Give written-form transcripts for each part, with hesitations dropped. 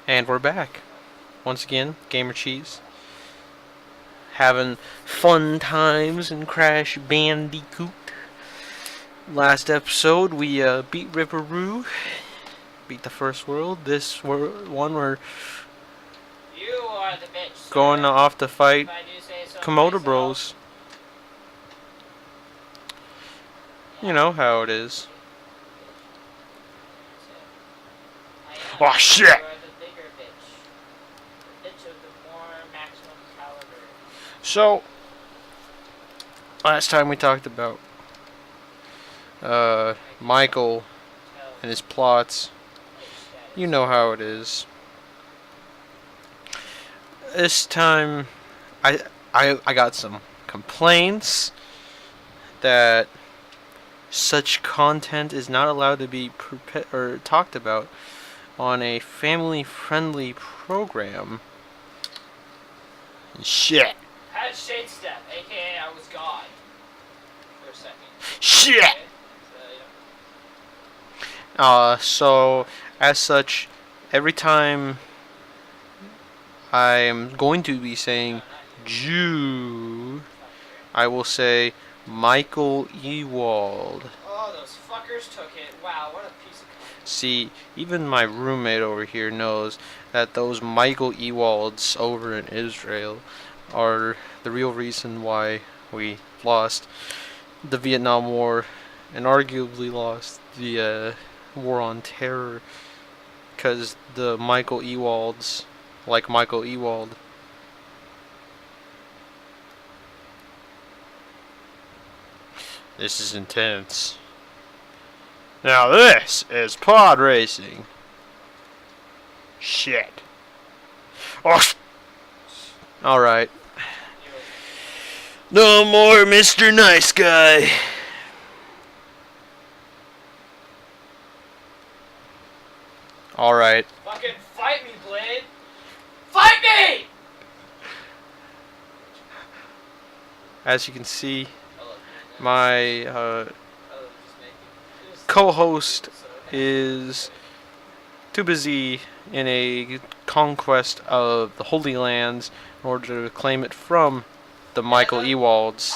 And we're back. Once again, Gamer Cheese. Having fun times in Crash Bandicoot. Last episode, we beat Ripperoo. Beat the first world. This one, we're You are the bitch, sir. going off to fight If I do say so Komodo myself. Bros. You know how it is. I am. Oh, shit! You are the bigger bitch. The bitch of the more maximum caliber. So, last time we talked about Mikle and his plots. You know how it is. This time, I got some complaints that such content is not allowed to be talked about on a family-friendly program. Shit. Had Shade Step, aka I was God. For a second. Shit. Okay? So as such, every time I'm going to be saying Jew, I will say Mikle Ewald. Oh, those fuckers took it. Wow, what a piece of content. See, even my roommate over here knows that those Mikle Ewalds over in Israel are the real reason why we lost the Vietnam War and arguably lost the War on Terror, because the Mikle Ewalds, like Mikle Ewald, this is intense. Now this is pod racing. Shit. Oh. Alright. No more Mr. Nice Guy. Alright. Fucking fight me, Blade! Fight me! As you can see, my co-host is too busy in a conquest of the Holy Lands in order to claim it from the Mikle Ewalds.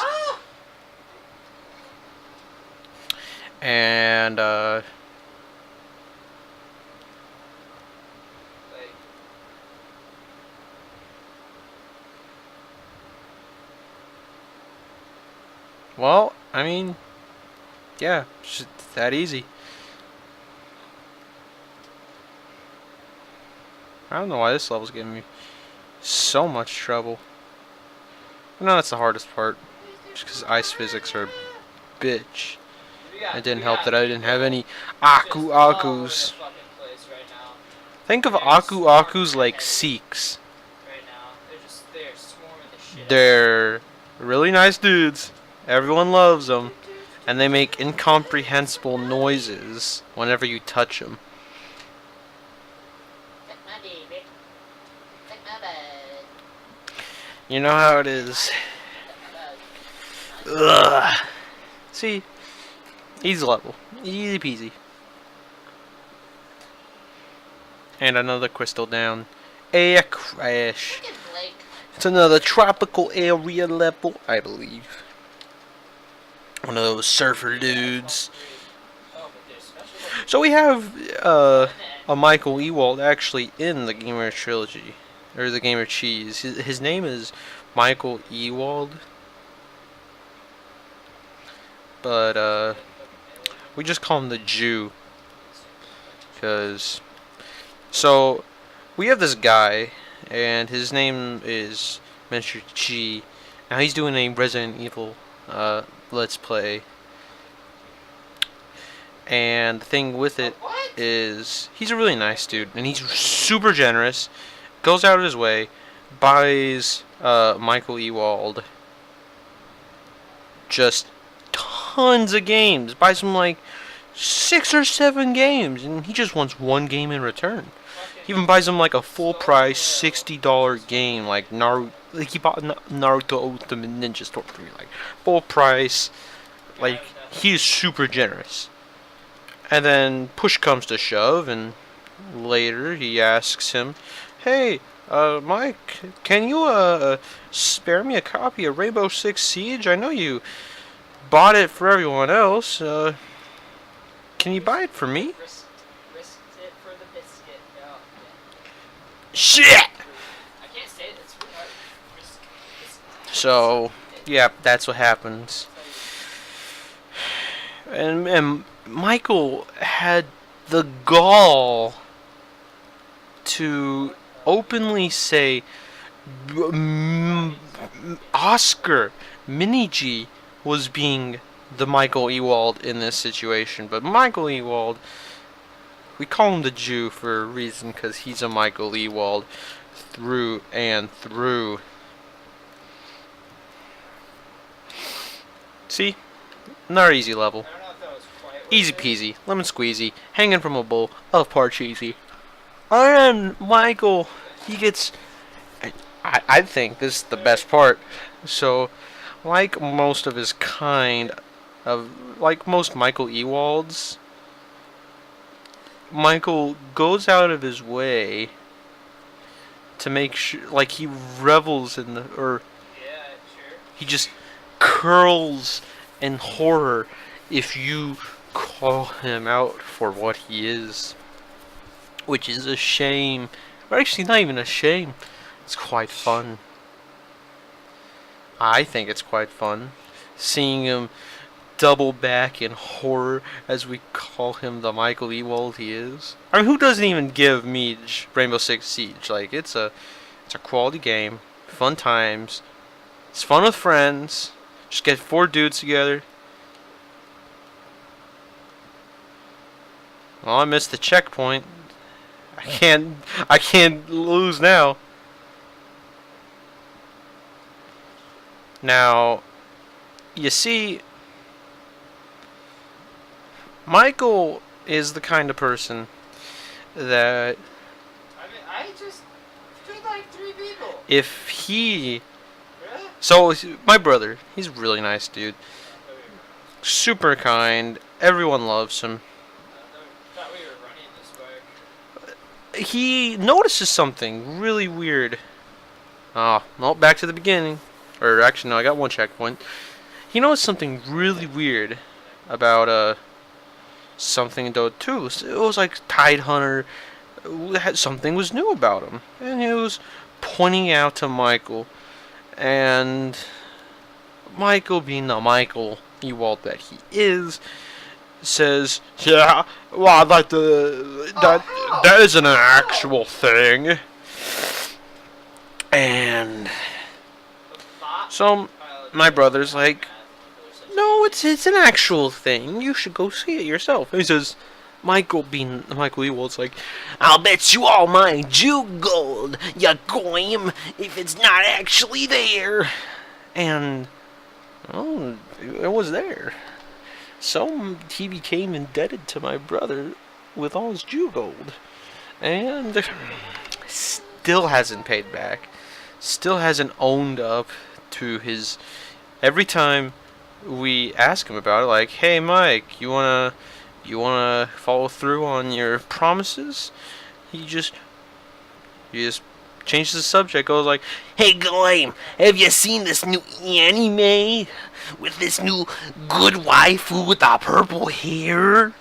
And well, I mean, yeah, it's just that easy. I don't know why this level's giving me so much trouble. No, that's the hardest part. Just because ice physics are a bitch. It didn't help that I didn't have any Aku Akus. Think of Aku Akus like Sikhs. They're really nice dudes. Everyone loves them. And they make incomprehensible noises whenever you touch them. You know how it is. Ugh. See? Easy level. Easy peasy. And another crystal down. A crash. It's another tropical area level, I believe. One of those surfer dudes. So we have a Mikle Ewald actually in the Gamer Trilogy. Or the Gamer Cheese. His name is Mikle Ewald. But we just call him the Jew. Because so we have this guy, and his name is Mr. G. Now he's doing a Resident Evil Let's Play. And the thing with it is he's a really nice dude, and he's super generous. Goes out of his way, buys Mikle Ewald just tons of games. Buys him like 6 or 7 games, and he just wants one game in return. He even buys him like a full price $60 game, like Naruto. Like he bought Naruto Ultimate Ninja Storm 3, like full price. Like he is super generous. And then push comes to shove, and later, he asks him, "Hey, Mike, can you spare me a copy of Rainbow Six Siege? I know you bought it for everyone else. Can you buy it for me?" Risked it for the biscuit. Oh, yeah. Shit! I can't say it. It's really hard. Risk. So, yeah, that's what happens. And Michael had the gall to openly say, Oscar Mini G was being the Michael Ewald in this situation. But Michael Ewald, we call him the Jew for a reason, because he's a Michael Ewald through and through. See? Another easy level. I don't know if that was quite Easy peasy, lemon squeezy, hanging from a bowl of parcheesi. And Michael, he gets. I think this is the best part. So, like most of his kind like most Michael Ewalds, Michael goes out of his way to make sure, like he revels in or Yeah, sure. he just curls in horror if you call him out for what he is, which is a shame. Or actually, not even a shame. It's quite fun. I think it's quite fun seeing him double back in horror as we call him the Michael Ewald he is. I mean, who doesn't even give Miege Rainbow Six Siege? Like, it's a quality game, fun times. It's fun with friends. Just get 4 dudes together. Well, I missed the checkpoint. I can't lose now. Now, you see, Michael is the kind of person that I mean, I just killed like 3 people. if he... Really? So, my brother, he's a really nice dude. Super kind. Everyone loves him. I thought we were running this way. He notices something really weird. Oh, well, back to the beginning. Or actually, no, I got one checkpoint. He noticed something really weird about something though too. It was like Tide Hunter. Something was new about him, and he was pointing out to Michael, and Michael, being the Michael Ewald that he is, says, "Yeah, well, I'd like to. That isn't an actual thing." And so my brother's like, "No, it's an actual thing. You should go see it yourself." And he says, Michael, being Michael Ewald's like, "I'll bet you all my Jew gold, you goyim, if it's not actually there." And, oh, it was there. So he became indebted to my brother with all his Jew gold. And still hasn't paid back. Still hasn't owned up to his... Every time we ask him about it, like, "Hey Mike, you wanna follow through on your promises?" He just changes the subject. Goes like, "Hey Gleam, have you seen this new anime with this new good waifu with the purple hair?"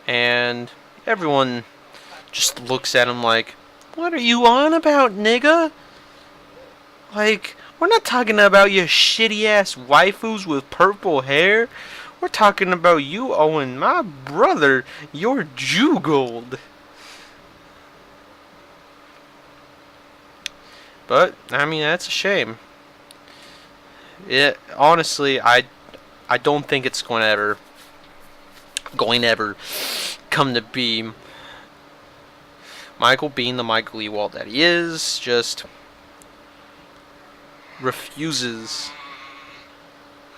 And everyone just looks at him like, "What are you on about, nigga? Like, we're not talking about your shitty ass waifus with purple hair. We're talking about you owing my brother your Jew gold." But I mean, that's a shame. It honestly, I don't think it's going to ever come to be. Michael, being the Michael Ewald that he is, just refuses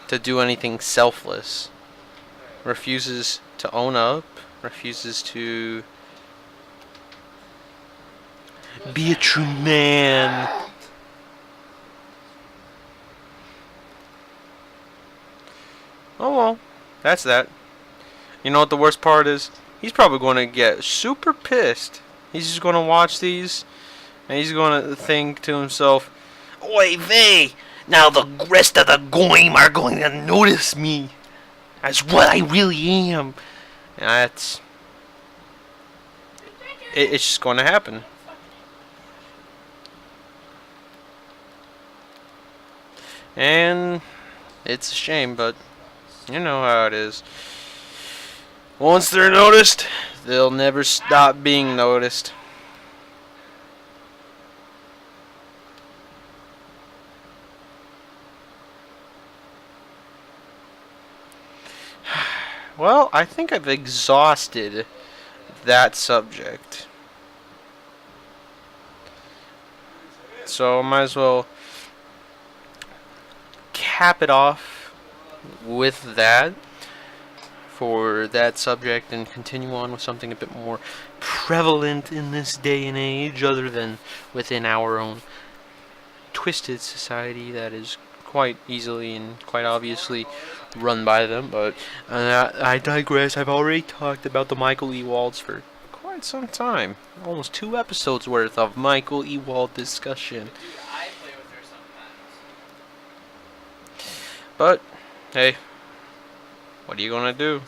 to do anything selfless. Refuses to own up. Refuses to be a true man. Oh well, that's that. You know what the worst part is? he's probably going to get super pissed. He's just going to watch these, and he's going to think to himself, "Oy vey! Now the rest of the goyim are going to notice me as what I really am." And that's it's just going to happen. And it's a shame, but you know how it is. Once they're noticed, they'll never stop being noticed. Well, I think I've exhausted that subject. So I might as well cap it off with that for that subject and continue on with something a bit more prevalent in this day and age other than within our own twisted society that is quite easily and quite obviously run by them. But I digress. I've already talked about the Mikle Ewalds for quite some time. Almost 2 episodes worth of Mikle Ewald discussion. Dude, I play with her sometimes. But, hey, what are you gonna do?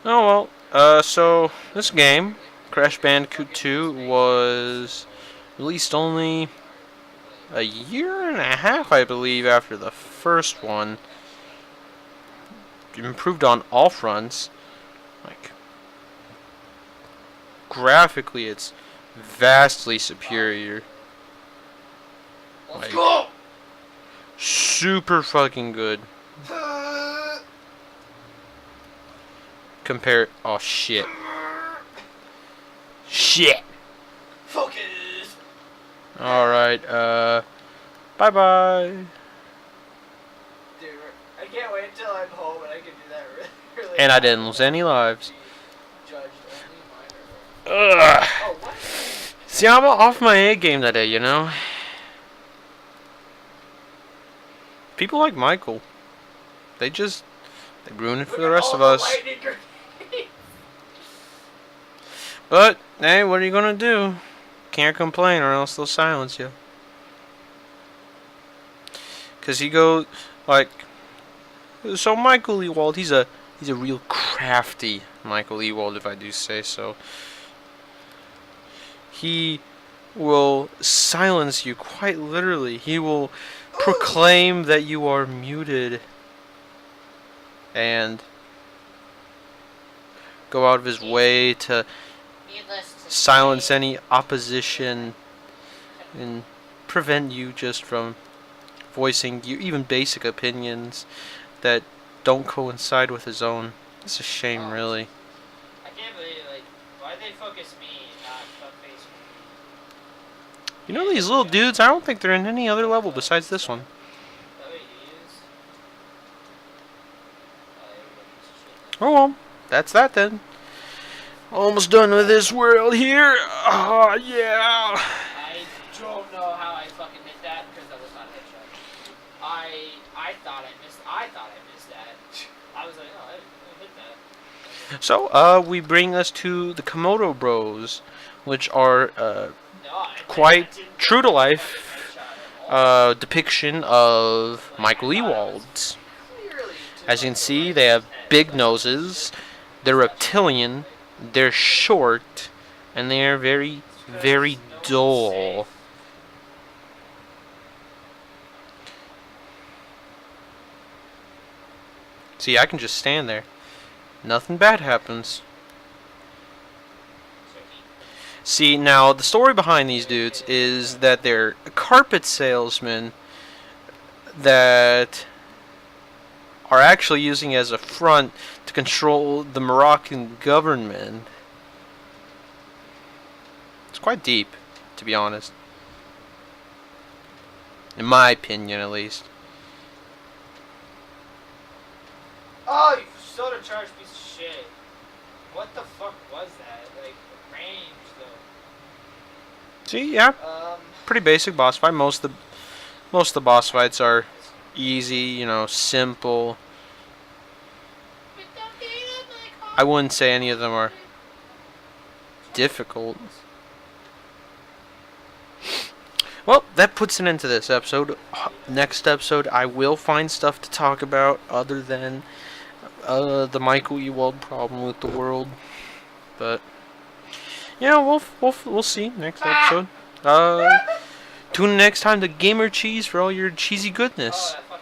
Oh well, so this game, Crash Bandicoot 2, was released only a year and a half, I believe, after the first one. Improved on all fronts. Like, graphically, it's vastly superior. Let's Like, go! super fucking good. Compare. Oh shit. Shit. Focus! Alright, bye bye. Dude, I can't wait until I'm home and I can do that really And I didn't lose any lives. Judged only minor. Ugh. Oh, what? See, I'm off my A game that day, you know? People like Mikle. They ruin it for the rest of us. But, hey, what are you gonna do? Can't complain or else they'll silence you. Cause he goes, like, so Mikle Ewald, he's a real crafty Mikle Ewald, if I do say so. He will silence you quite literally. He will proclaim that you are muted and go out of his way to silence any opposition and prevent you just from voicing you even basic opinions that don't coincide with his own. It's a shame, really. I can't believe, like, why'd they focus me and not fuck face me? You know these little dudes? I don't think they're in any other level besides this one. Oh, wait, he is? Oh well, that's that then. Almost done with this world here. Oh yeah. I don't know how I fucking hit that because that was not a headshot. I thought I missed that. I was like, oh, I hit that. So, we bring us to the Komodo Bros, which are No, quite didn't true to get life a headshot at all. depiction of Mikle Ewalds. Clearly As you can see, they have big noses. They're reptilian. They're short, and they are very, very dull. See, I can just stand there. Nothing bad happens. See, now, the story behind these dudes is that they're carpet salesmen that are actually using as a front to control the Moroccan government. It's quite deep, to be honest. In my opinion, at least. Oh, you soda charged piece of shit. What the fuck was that? Like, range, though. See, yeah, pretty basic boss fight. Most of the boss fights are easy, you know, simple. I wouldn't say any of them are difficult. Well, that puts an end to this episode. Next episode, I will find stuff to talk about other than the Michael Ewald problem with the world. But yeah, we'll see next episode. Tune in next time to Gamer Cheese for all your cheesy goodness. Oh, that fucking